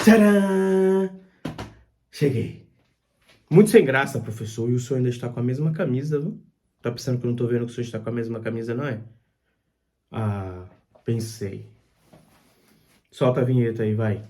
Tcharam! Cheguei. Muito sem graça, professor. E o senhor ainda está com a mesma camisa, viu? Tá pensando que eu não tô vendo que o senhor está com a mesma camisa, não é? Ah, pensei. Solta a vinheta aí, vai.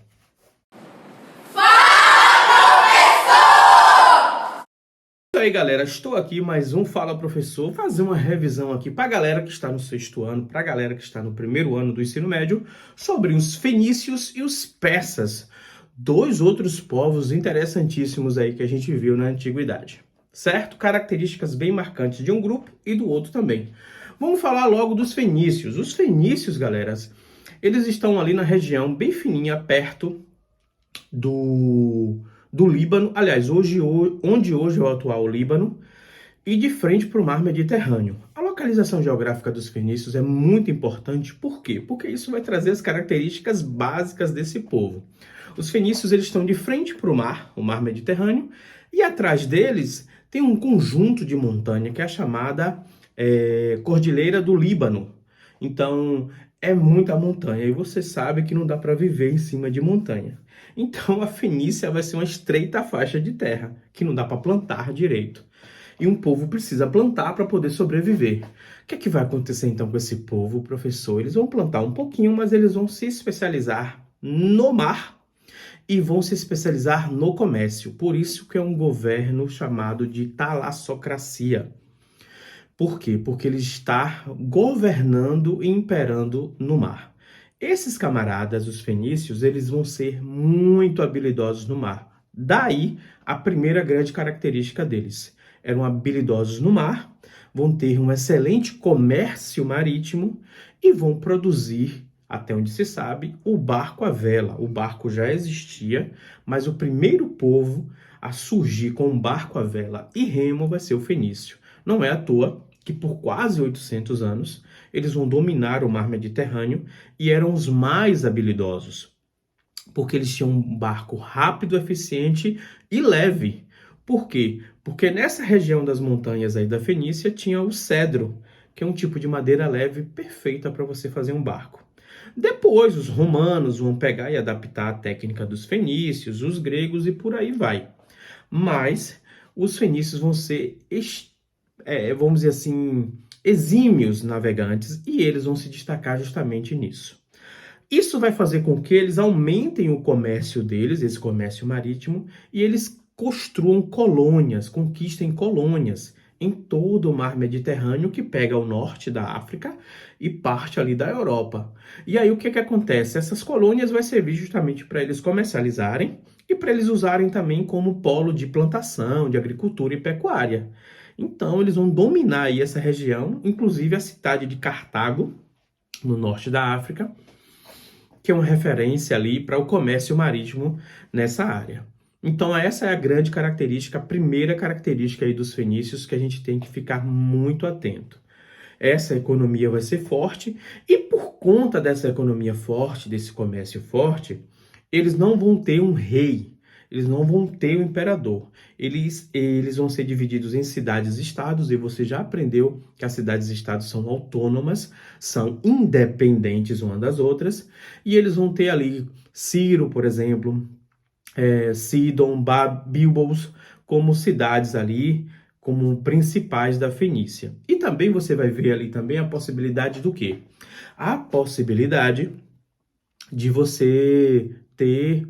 E aí, galera, estou aqui mais um Fala Professor, fazer uma revisão aqui para a galera que está no sexto ano, para a galera que está no primeiro ano do ensino médio, sobre os fenícios e os persas, dois outros povos interessantíssimos aí que a gente viu na antiguidade, certo? Características bem marcantes de um grupo e do outro também. Vamos falar logo dos fenícios. Os fenícios, galera, eles estão ali na região bem fininha, perto do Líbano, aliás, onde hoje é o atual Líbano, e de frente para o mar Mediterrâneo. A localização geográfica dos fenícios é muito importante, por quê? Porque isso vai trazer as características básicas desse povo. Os fenícios eles estão de frente para o mar Mediterrâneo, e atrás deles tem um conjunto de montanha que é a chamada Cordilheira do Líbano. Então, é muita montanha, e você sabe que não dá para viver em cima de montanha. Então, a Fenícia vai ser uma estreita faixa de terra, que não dá para plantar direito. E um povo precisa plantar para poder sobreviver. O que é que vai acontecer então com esse povo, professor? Eles vão plantar um pouquinho, mas eles vão se especializar no mar e vão se especializar no comércio. Por isso que é um governo chamado de talassocracia. Por quê? Porque ele está governando e imperando no mar. Esses camaradas, os fenícios, eles vão ser muito habilidosos no mar. Daí, a primeira grande característica deles. Eram habilidosos no mar, vão ter um excelente comércio marítimo e vão produzir, até onde se sabe, o barco à vela. O barco já existia, mas o primeiro povo a surgir com um barco à vela e remo vai ser o fenício. Não é à toa que por quase 800 anos eles vão dominar o mar Mediterrâneo e eram os mais habilidosos, porque eles tinham um barco rápido, eficiente e leve. Por quê? Porque nessa região das montanhas aí da Fenícia tinha o cedro, que é um tipo de madeira leve perfeita para você fazer um barco. Depois os romanos vão pegar e adaptar a técnica dos fenícios, os gregos e por aí vai. Mas os fenícios vão ser vamos dizer assim, exímios navegantes e eles vão se destacar justamente nisso. Isso vai fazer com que eles aumentem o comércio deles, esse comércio marítimo, e eles construam colônias, conquistem colônias em todo o mar Mediterrâneo, que pega o norte da África e parte ali da Europa. E aí o que acontece? Essas colônias vai servir justamente para eles comercializarem e para eles usarem também como polo de plantação, de agricultura e pecuária. Então, eles vão dominar aí essa região, inclusive a cidade de Cartago, no norte da África, que é uma referência ali para o comércio marítimo nessa área. Então, essa é a grande característica, a primeira característica aí dos fenícios que a gente tem que ficar muito atento. Essa economia vai ser forte e por conta dessa economia forte, desse comércio forte, eles não vão ter um rei, eles não vão ter um imperador. Eles vão ser divididos em cidades-estados, e você já aprendeu que as cidades-estados são autônomas, são independentes uma das outras, e eles vão ter ali Ciro, por exemplo, Sidon, Bilbos, como cidades ali, como principais da Fenícia. E também você vai ver ali também a possibilidade do quê? A possibilidade de você ter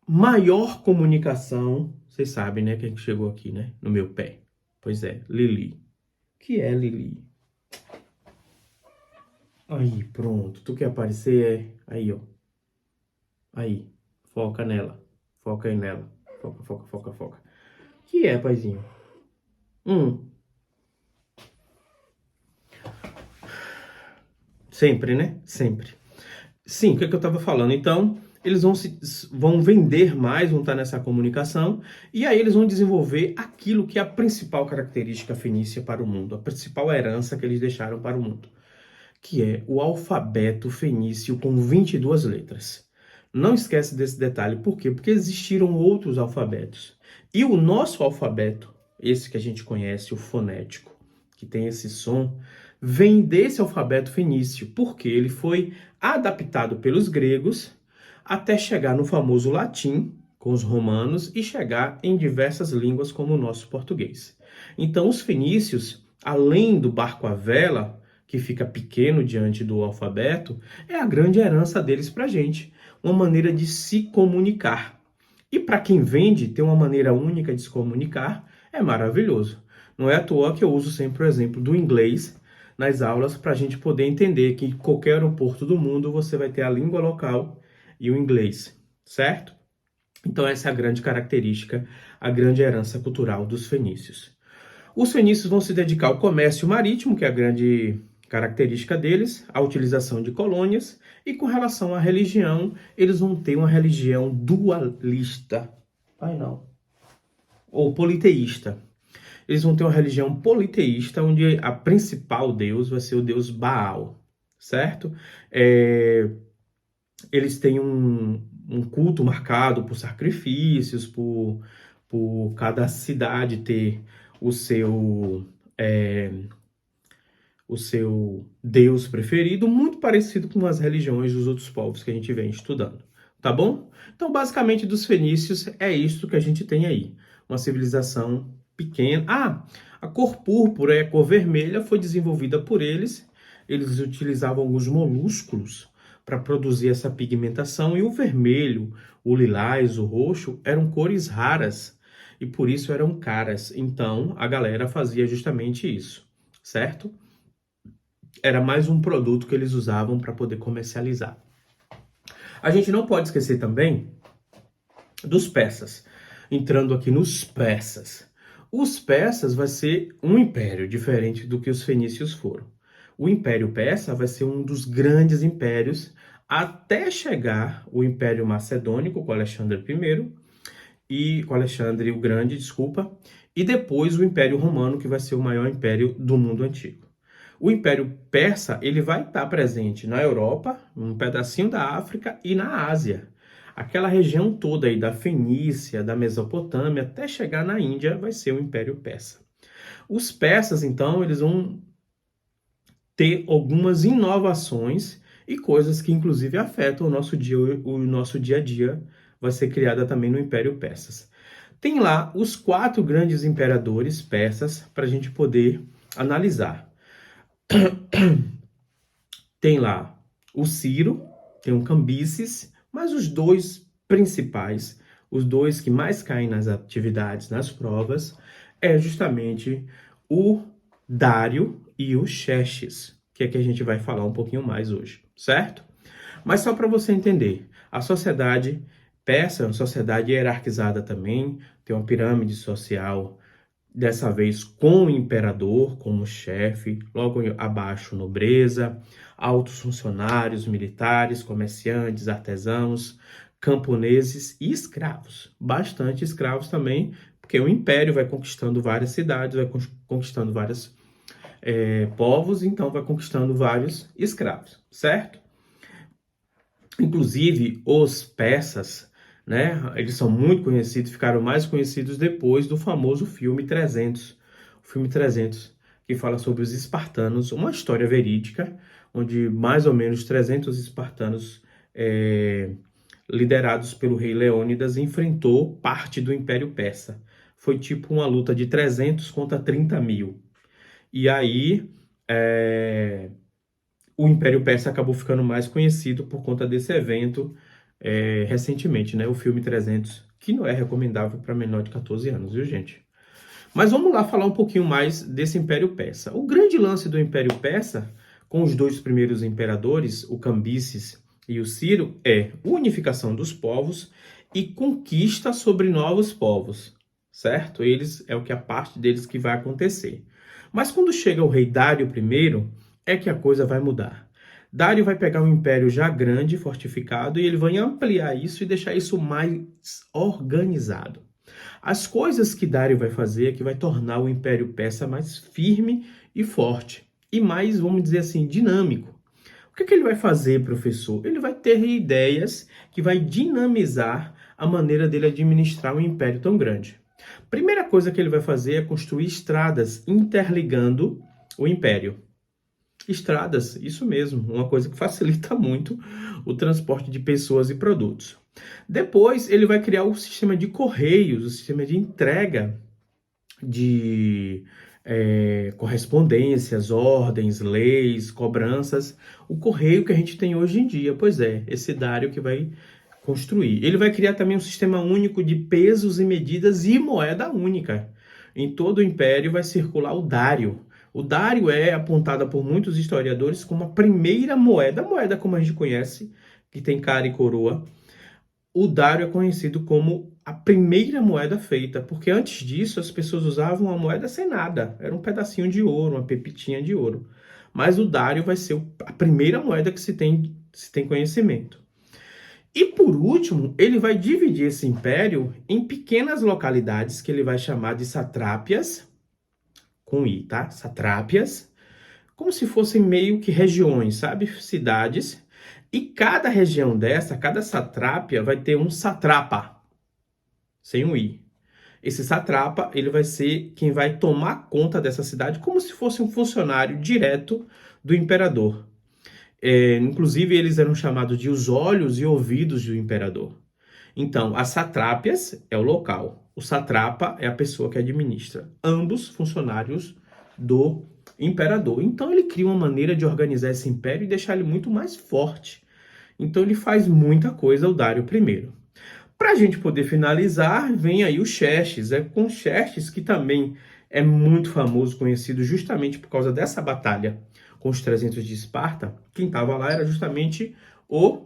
maior comunicação. Vocês sabem, né, quem chegou aqui, né, no meu pé. Pois é, Lili. Que é Lili? Aí, pronto. Tu quer aparecer? Aí, ó. Aí. Foca nela. Foca aí nela. Foca, foca, foca, foca. Que é, paizinho? Sempre, né? Sempre. Sim, o que eu estava falando? Então, eles vão vender mais, vão estar nessa comunicação, e aí eles vão desenvolver aquilo que é a principal característica fenícia para o mundo, a principal herança que eles deixaram para o mundo, que é o alfabeto fenício com 22 letras. Não esquece desse detalhe, por quê? Porque existiram outros alfabetos. E o nosso alfabeto, esse que a gente conhece, o fonético, que tem esse som, vem desse alfabeto fenício, porque ele foi adaptado pelos gregos até chegar no famoso latim, com os romanos, e chegar em diversas línguas como o nosso português. Então, os fenícios, além do barco à vela, que fica pequeno diante do alfabeto, é a grande herança deles para a gente, uma maneira de se comunicar. E para quem vende, ter uma maneira única de se comunicar é maravilhoso. Não é à toa que eu uso sempre o exemplo do inglês nas aulas para a gente poder entender que em qualquer aeroporto do mundo você vai ter a língua local e o inglês, certo? Então essa é a grande característica, a grande herança cultural dos fenícios. Os fenícios vão se dedicar ao comércio marítimo, que é a grande característica deles, a utilização de colônias, e com relação à religião, eles vão ter uma religião dualista. Ai, não. Ou politeísta. Eles vão ter uma religião politeísta, onde a principal deus vai ser o deus Baal, certo? Eles têm um culto marcado por sacrifícios, por cada cidade ter o seu Deus preferido, muito parecido com as religiões dos outros povos que a gente vem estudando, tá bom? Então, basicamente, dos fenícios é isso que a gente tem aí, uma civilização pequena. A cor púrpura e a cor vermelha foi desenvolvida por eles. Eles utilizavam alguns molúsculos para produzir essa pigmentação, e o vermelho, o lilás, o roxo eram cores raras e por isso eram caras. Então, a galera fazia justamente isso, certo? Era mais um produto que eles usavam para poder comercializar. A gente não pode esquecer também dos persas. Entrando aqui nos persas. Os persas vai ser um império diferente do que os fenícios foram. O Império Persa vai ser um dos grandes impérios até chegar o Império Macedônico com Alexandre I e com Alexandre o Grande, desculpa, e depois o Império Romano, que vai ser o maior império do mundo antigo. O Império Persa, ele vai estar presente na Europa, um pedacinho da África e na Ásia. Aquela região toda aí da Fenícia, da Mesopotâmia, até chegar na Índia, vai ser o Império Persa. Os persas, então, eles vão ter algumas inovações e coisas que, inclusive, afetam o nosso dia a dia, vai ser criada também no Império Persas. Tem lá os 4 grandes imperadores persas para a gente poder analisar. Tem lá o Ciro, tem o Cambises, mas os 2 principais, os 2 que mais caem nas atividades, nas provas, é justamente o Dário e o Xerxes, que é que a gente vai falar um pouquinho mais hoje, certo? Mas só para você entender, a sociedade persa é uma sociedade hierarquizada também, tem uma pirâmide social, dessa vez com o imperador como chefe, logo abaixo nobreza, altos funcionários, militares, comerciantes, artesãos, camponeses e escravos. Bastante escravos também, porque o império vai conquistando várias cidades, vai conquistando vários povos, então vai conquistando vários escravos, certo? Inclusive, os persas, né, eles são muito conhecidos, ficaram mais conhecidos depois do famoso filme 300. O filme 300, que fala sobre os espartanos, uma história verídica, onde mais ou menos 300 espartanos liderados pelo rei Leônidas enfrentou parte do Império Persa. Foi tipo uma luta de 300 contra 30 mil. E aí, o Império Persa acabou ficando mais conhecido por conta desse evento recentemente, né? O filme 300, que não é recomendável para menor de 14 anos, viu, gente? Mas vamos lá falar um pouquinho mais desse Império Persa. O grande lance do Império Persa, com os 2 primeiros imperadores, o Cambises e o Ciro, é unificação dos povos e conquista sobre novos povos, certo? É o que a parte deles que vai acontecer. Mas quando chega o rei Dário I, é que a coisa vai mudar. Dário vai pegar um império já grande, fortificado, e ele vai ampliar isso e deixar isso mais organizado. As coisas que Dário vai fazer é que vai tornar o Império Persa mais firme e forte, e mais, vamos dizer assim, dinâmico. O que ele vai fazer, professor? Ele vai ter ideias que vai dinamizar a maneira dele administrar um império tão grande. Primeira coisa que ele vai fazer é construir estradas interligando o império. Estradas, isso mesmo, uma coisa que facilita muito o transporte de pessoas e produtos. Depois, ele vai criar o sistema de correios, o sistema de entrega de correspondências, ordens, leis, cobranças, o correio que a gente tem hoje em dia. Pois é, esse Dário que vai construir. Ele vai criar também um sistema único de pesos e medidas e moeda única. Em todo o império vai circular o dário. O dário é apontada por muitos historiadores como a primeira moeda, moeda como a gente conhece, que tem cara e coroa. O dário é conhecido como a primeira moeda feita, porque antes disso as pessoas usavam a moeda sem nada, era um pedacinho de ouro, uma pepitinha de ouro. Mas o dário vai ser a primeira moeda que se tem conhecimento. E por último, ele vai dividir esse império em pequenas localidades que ele vai chamar de satrápias, com I, tá? Satrápias, como se fossem meio que regiões, sabe? Cidades. E cada região dessa, cada satrápia, vai ter um satrapa, sem o I. Esse satrapa, ele vai ser quem vai tomar conta dessa cidade como se fosse um funcionário direto do imperador. Inclusive, eles eram chamados de os olhos e ouvidos do imperador. Então, as satrápias é o local, o satrapa é a pessoa que administra. Ambos funcionários do imperador. Então, ele cria uma maneira de organizar esse império e deixar ele muito mais forte. Então, ele faz muita coisa, o Dário I. Para a gente poder finalizar, vem aí o Xerxes. É com Xerxes que também é muito famoso, conhecido justamente por causa dessa batalha com os 300 de Esparta. Quem estava lá era justamente o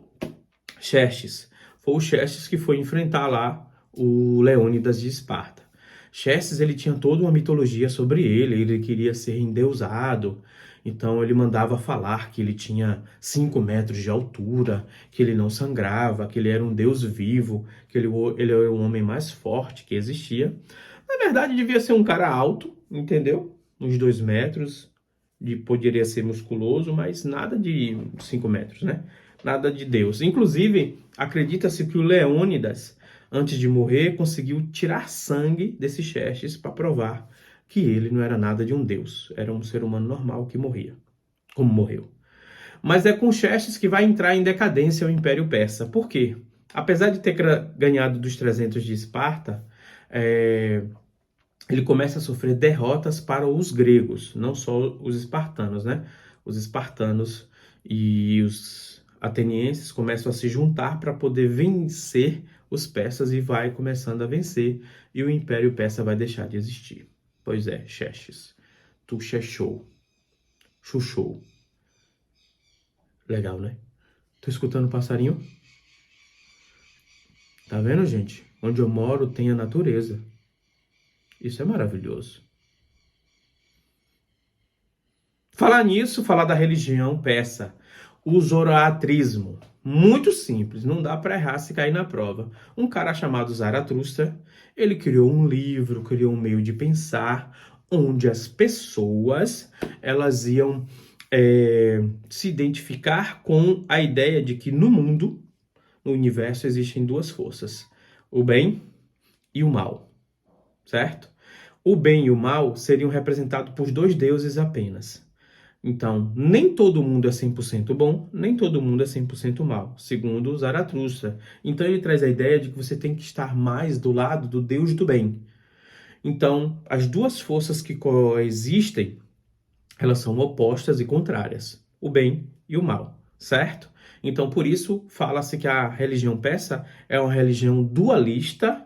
Xerxes. Foi o Xerxes que foi enfrentar lá o Leônidas de Esparta. Xerxes, ele tinha toda uma mitologia sobre ele queria ser endeusado, então ele mandava falar que ele tinha 5 metros de altura, que ele não sangrava, que ele era um deus vivo, que ele era o homem mais forte que existia. Na verdade, devia ser um cara alto, entendeu? Uns 2 metros, poderia ser musculoso, mas nada de 5 metros, né? Nada de Deus. Inclusive, acredita-se que o Leônidas, antes de morrer, conseguiu tirar sangue desse Xerxes para provar que ele não era nada de um deus. Era um ser humano normal que morria, como morreu. Mas é com Xerxes que vai entrar em decadência o Império Persa. Por quê? Apesar de ter ganhado dos 300 de Esparta, ele começa a sofrer derrotas para os gregos, não só os espartanos, né? Os espartanos e os atenienses começam a se juntar para poder vencer os persas e vai começando a vencer, e o Império Persa vai deixar de existir. Pois é, Xerxes, tu xexou, chuchou. Legal, né? Tô escutando o passarinho? Tá vendo, gente? Onde eu moro tem a natureza. Isso é maravilhoso. Falar nisso, falar da religião persa, o zoroatrismo. Muito simples, não dá para errar se cair na prova. Um cara chamado Zaratustra, ele criou um livro, criou um meio de pensar, onde as pessoas elas iam se identificar com a ideia de que no mundo, no universo, existem duas forças, o bem e o mal, certo? O bem e o mal seriam representados por 2 deuses apenas. Então, nem todo mundo é 100% bom, nem todo mundo é 100% mal, segundo Zaratustra. Então, ele traz a ideia de que você tem que estar mais do lado do Deus do bem. Então, as duas forças que coexistem, elas são opostas e contrárias, o bem e o mal, certo? Então, por isso, fala-se que a religião persa é uma religião dualista,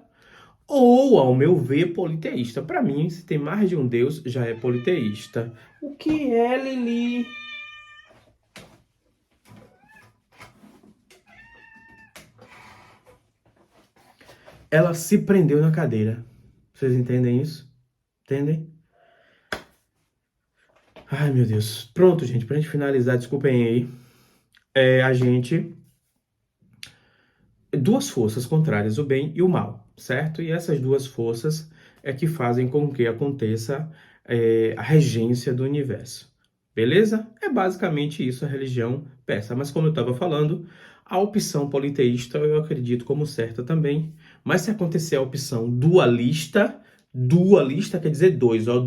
ou, ao meu ver, politeísta. Para mim, se tem mais de um Deus, já é politeísta. O que é, Lili? Ela se prendeu na cadeira. Vocês entendem isso? Entendem? Ai, meu Deus. Pronto, gente. Pra gente finalizar, desculpem aí. A gente... Duas forças contrárias, o bem e o mal, certo? E essas duas forças é que fazem com que aconteça a regência do universo. Beleza? É basicamente isso a religião persa. Mas como eu estava falando, a opção politeísta eu acredito como certa também. Mas se acontecer a opção dualista, dualista quer dizer dois, ó,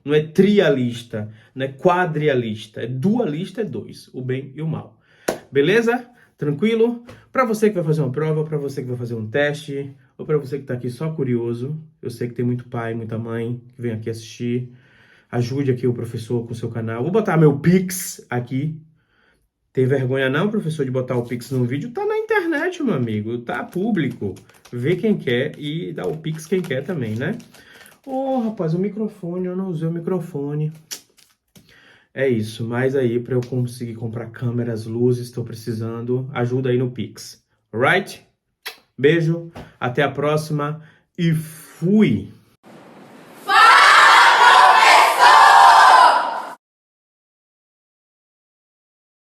não é trialista, não é quadrialista, é dualista, é dois, o bem e o mal. Beleza? Tranquilo? Para você que vai fazer uma prova, para você que vai fazer um teste, ou para você que está aqui só curioso, eu sei que tem muito pai, muita mãe que vem aqui assistir. Ajude aqui o professor com o seu canal. Vou botar meu Pix aqui. Tem vergonha não, professor, de botar o Pix no vídeo? Tá na internet, meu amigo. Tá público. Vê quem quer e dá o Pix quem quer também, né? Ô, rapaz, o microfone, eu não usei o microfone. É isso, mas aí para eu conseguir comprar câmeras, luzes, estou precisando, ajuda aí no Pix. Alright? Beijo, até a próxima e fui!